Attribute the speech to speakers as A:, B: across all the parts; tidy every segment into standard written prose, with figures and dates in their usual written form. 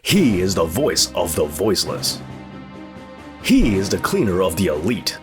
A: He is the voice of the voiceless. He is the cleaner of the elite.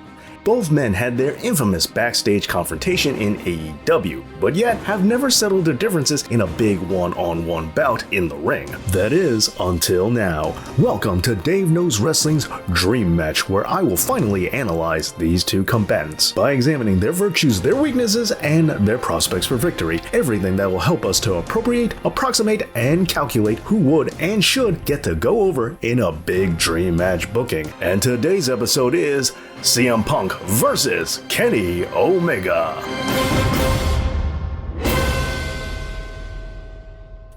A: Both men had their infamous backstage confrontation in AEW, but yet have never settled their differences in a big one-on-one bout in the ring. That is, until now. Welcome to Dave Knows Wrestling's Dream Match, where I will finally analyze these two combatants by examining their virtues, their weaknesses, and their prospects for victory. Everything that will help us to approximate, and calculate who would and should get to go over in a big dream match booking. And today's episode is CM Punk versus Kenny Omega.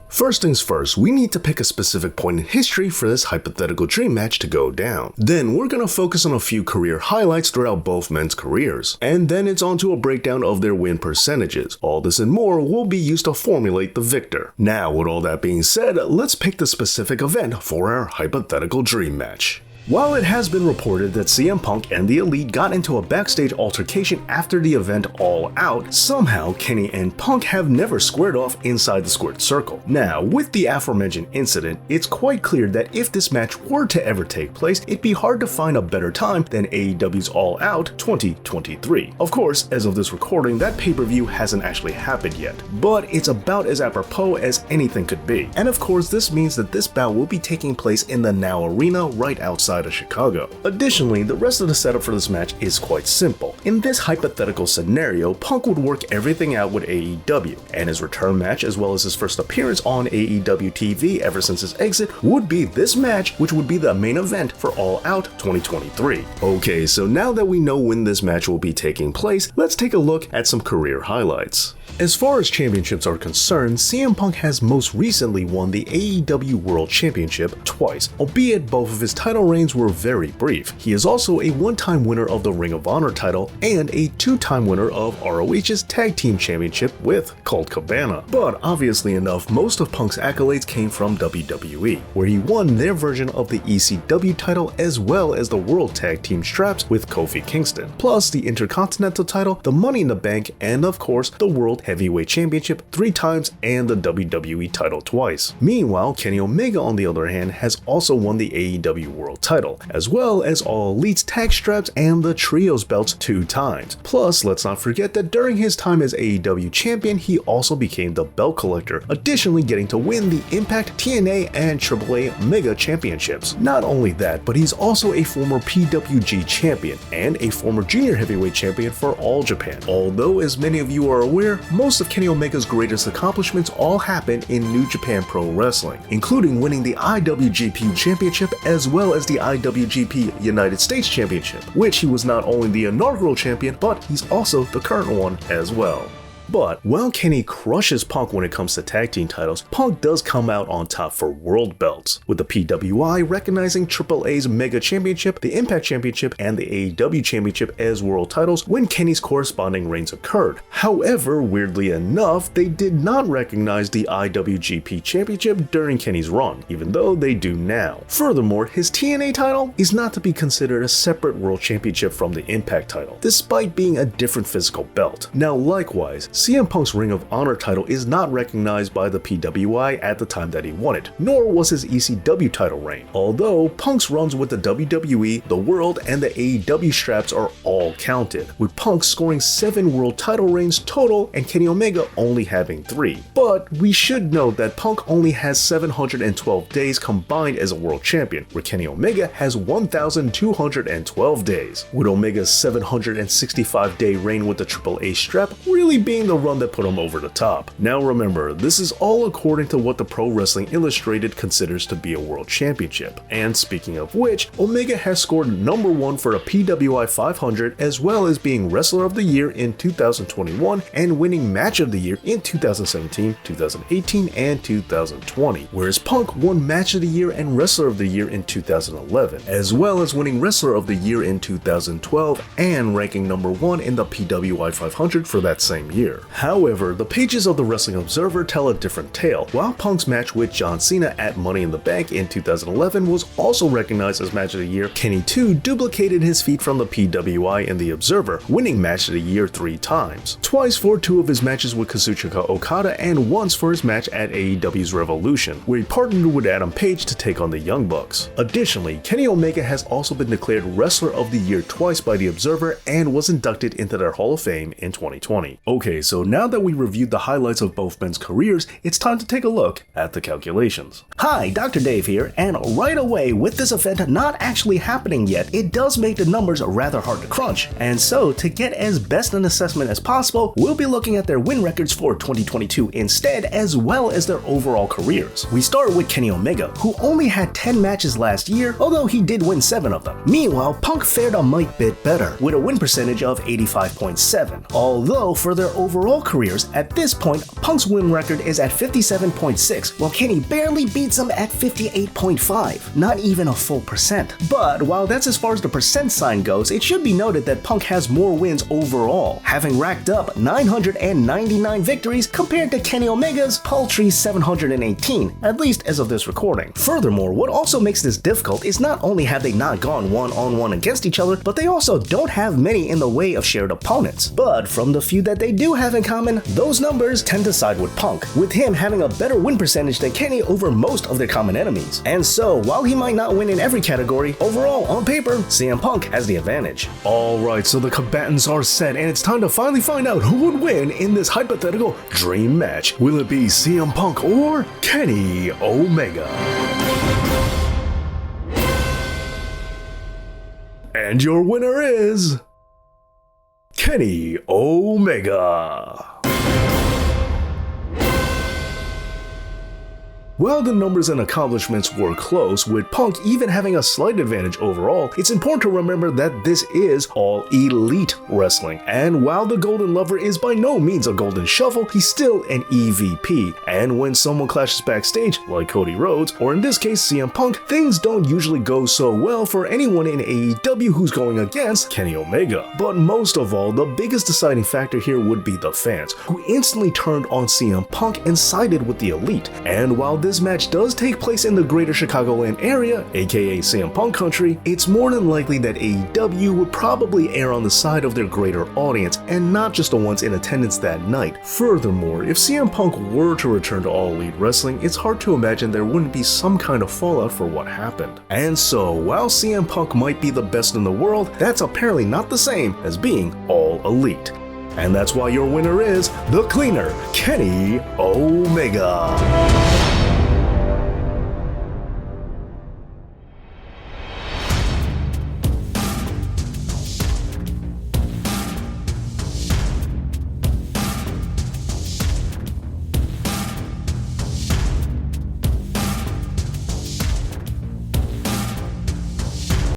A: First things first, we need to pick a specific point in history for this hypothetical dream match to go down. Then we're gonna focus on a few career highlights throughout both men's careers. And then it's on to a breakdown of their win percentages. All this and more will be used to formulate the victor. Now, with all that being said, let's pick the specific event for our hypothetical dream match. While it has been reported that CM Punk and the Elite got into a backstage altercation after the event All Out, somehow Kenny and Punk have never squared off inside the squared circle. Now, with the aforementioned incident, it's quite clear that if this match were to ever take place, it'd be hard to find a better time than AEW's All Out 2023. Of course, as of this recording, that pay-per-view hasn't actually happened yet, but it's about as apropos as anything could be. And of course, this means that this bout will be taking place in the Now Arena right outside of Chicago. Additionally, the rest of the setup for this match is quite simple. In this hypothetical scenario, Punk would work everything out with AEW, and his return match as well as his first appearance on AEW TV ever since his exit would be this match, which would be the main event for All Out 2023. Okay, so now that we know when this match will be taking place, let's take a look at some career highlights. As far as championships are concerned, CM Punk has most recently won the AEW World Championship twice, albeit both of his title reigns were very brief. He is also a one-time winner of the Ring of Honor title and a two-time winner of ROH's Tag Team Championship with Colt Cabana. But obviously enough, most of Punk's accolades came from WWE, where he won their version of the ECW title as well as the World Tag Team straps with Kofi Kingston, plus the Intercontinental title, the Money in the Bank, and of course the World Heavyweight Championship 3 times and the WWE title twice. Meanwhile, Kenny Omega on the other hand has also won the AEW World title, as well as All Elite's tag straps and the Trios belts 2 times. Plus, let's not forget that during his time as AEW champion, he also became the belt collector, additionally getting to win the Impact, TNA, and AAA Mega Championships. Not only that, but he's also a former PWG champion and a former junior heavyweight champion for All Japan. Although, as many of you are aware, most of Kenny Omega's greatest accomplishments all happened in New Japan Pro Wrestling, including winning the IWGP Championship as well as the IWGP United States Championship, which he was not only the inaugural champion, but he's also the current one as well. But while Kenny crushes Punk when it comes to tag team titles, Punk does come out on top for world belts, with the PWI recognizing AAA's Mega Championship, the Impact Championship, and the AEW Championship as world titles when Kenny's corresponding reigns occurred. However, weirdly enough, they did not recognize the IWGP Championship during Kenny's run, even though they do now. Furthermore, his TNA title is not to be considered a separate world championship from the Impact title, despite being a different physical belt. Now likewise, CM Punk's Ring of Honor title is not recognized by the PWI at the time that he won it, nor was his ECW title reign, although Punk's runs with the WWE, the World, and the AEW straps are all counted, with Punk scoring 7 world title reigns total and Kenny Omega only having 3. But we should note that Punk only has 712 days combined as a world champion, where Kenny Omega has 1,212 days, with Omega's 765-day reign with the AAA strap really being the run that put him over the top. Now remember, this is all according to what the Pro Wrestling Illustrated considers to be a world championship. And speaking of which, Omega has scored number 1 for the PWI 500 as well as being Wrestler of the Year in 2021 and winning Match of the Year in 2017, 2018, and 2020. Whereas Punk won Match of the Year and Wrestler of the Year in 2011, as well as winning Wrestler of the Year in 2012 and ranking number 1 in the PWI 500 for that same year. year. However, the pages of the Wrestling Observer tell a different tale. While Punk's match with John Cena at Money in the Bank in 2011 was also recognized as Match of the Year, Kenny too duplicated his feat from the PWI in the Observer, winning Match of the Year 3 times. Twice for 2 of his matches with Kazuchika Okada and once for his match at AEW's Revolution, where he partnered with Adam Page to take on the Young Bucks. Additionally, Kenny Omega has also been declared Wrestler of the Year twice by the Observer and was inducted into their Hall of Fame in 2020. Okay, so now that we reviewed the highlights of both men's careers, it's time to take a look at the calculations.
B: Hi, Dr. Dave here, and right away, with this event not actually happening yet, it does make the numbers rather hard to crunch. And so, to get as best an assessment as possible, we'll be looking at their win records for 2022 instead, as well as their overall careers. We start with Kenny Omega, who only had 10 matches last year, although he did win 7 of them. Meanwhile, Punk fared a mite bit better, with a win percentage of 85.7. Although, for their overall careers, at this point, Punk's win record is at 57.6, while Kenny barely beats him at 58.5, not even a full percent. But while that's as far as the percent sign goes, it should be noted that Punk has more wins overall, having racked up 999 victories compared to Kenny Omega's paltry 718, at least as of this recording. Furthermore, what also makes this difficult is not only have they not gone one-on-one against each other, but they also don't have many in the way of shared opponents. But from the few that they do have in common, those numbers tend to side with Punk, with him having a better win percentage than Kenny over most of their common enemies. And so, while he might not win in every category, overall, on paper, CM Punk has the advantage.
A: Alright, so the combatants are set and it's time to finally find out who would win in this hypothetical dream match. Will it be CM Punk or Kenny Omega? And your winner is Kenny Omega. While the numbers and accomplishments were close, with Punk even having a slight advantage overall, it's important to remember that this is all elite wrestling. And while the Golden Lover is by no means a golden shovel, he's still an EVP. And when someone clashes backstage, like Cody Rhodes, or in this case CM Punk, things don't usually go so well for anyone in AEW who's going against Kenny Omega. But most of all, the biggest deciding factor here would be the fans, who instantly turned on CM Punk and sided with the elite. And while this match does take place in the greater Chicagoland area, aka CM Punk country, it's more than likely that AEW would probably err on the side of their greater audience and not just the ones in attendance that night. Furthermore, if CM Punk were to return to All Elite Wrestling, it's hard to imagine there wouldn't be some kind of fallout for what happened. And so, while CM Punk might be the best in the world, that's apparently not the same as being All Elite. And that's why your winner is the cleaner, Kenny Omega.